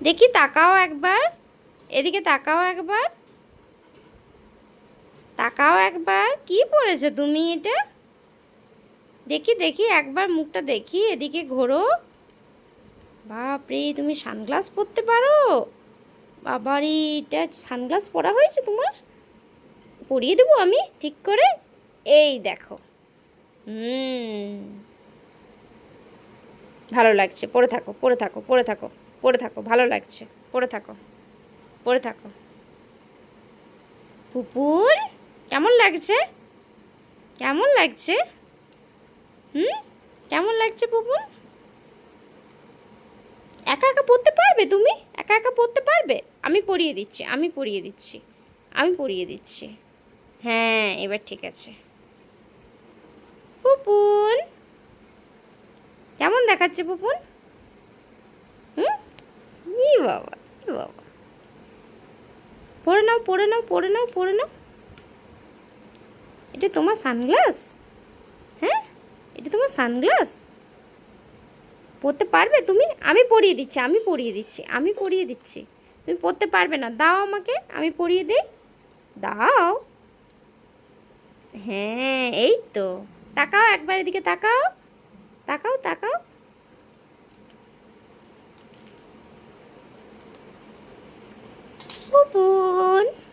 দেখি তাকাও একবার, এদিকে তাকাও একবার, তাকাও একবার। কি পরেছো তুমি এটা? দেখি দেখি একবার মুখটা দেখি, এদিকে ঘোরো। বাপরে, তুমি সানগ্লাস পরতে পারো? বাবারে, এটা সানগ্লাস পরা হয়েছে তোমার? পরিয়ে দেবো আমি ঠিক করে। এই দেখো। হুম, ভালো লাগছে, পরে থাকো, পরে থাকো, পরে থাকো, পরে থাকো, ভালো লাগছে, পরে থাকো, পরে থাকো। পুপুন, কেমন লাগছে? কেমন লাগছে? হুম, কেমন লাগছে পুপুন? একা একা পড়তে পারবে তুমি? একা একা পড়তে পারবে? আমি পড়িয়ে দিচ্ছি, আমি পড়িয়ে দিচ্ছি, আমি পড়িয়ে দিচ্ছি। হ্যাঁ, এবার ঠিক আছে। পুপুন, কেমন দেখাচ্ছে পুপুন? হুম, ই বাবা, ই বাবা। পড়ে নাও, পড়ে নাও, পড়ে নাও, পড়ে নাও। এটা তোমার সানগ্লাস? হ্যাঁ, এটা তোমার সানগ্লাস? পড়তে পারবে তুমি? আমি পরিয়ে দিচ্ছি, আমি পরিয়ে দিচ্ছি, আমি পরিয়ে দিচ্ছি। তুমি পড়তে পারবে না, দাও আমাকে, আমি পরিয়ে দিই। দাও। হ্যাঁ, এই তো। তাকাও একবার, এদিকে তাকাও, তাকাও, তাকাও। পুপুন।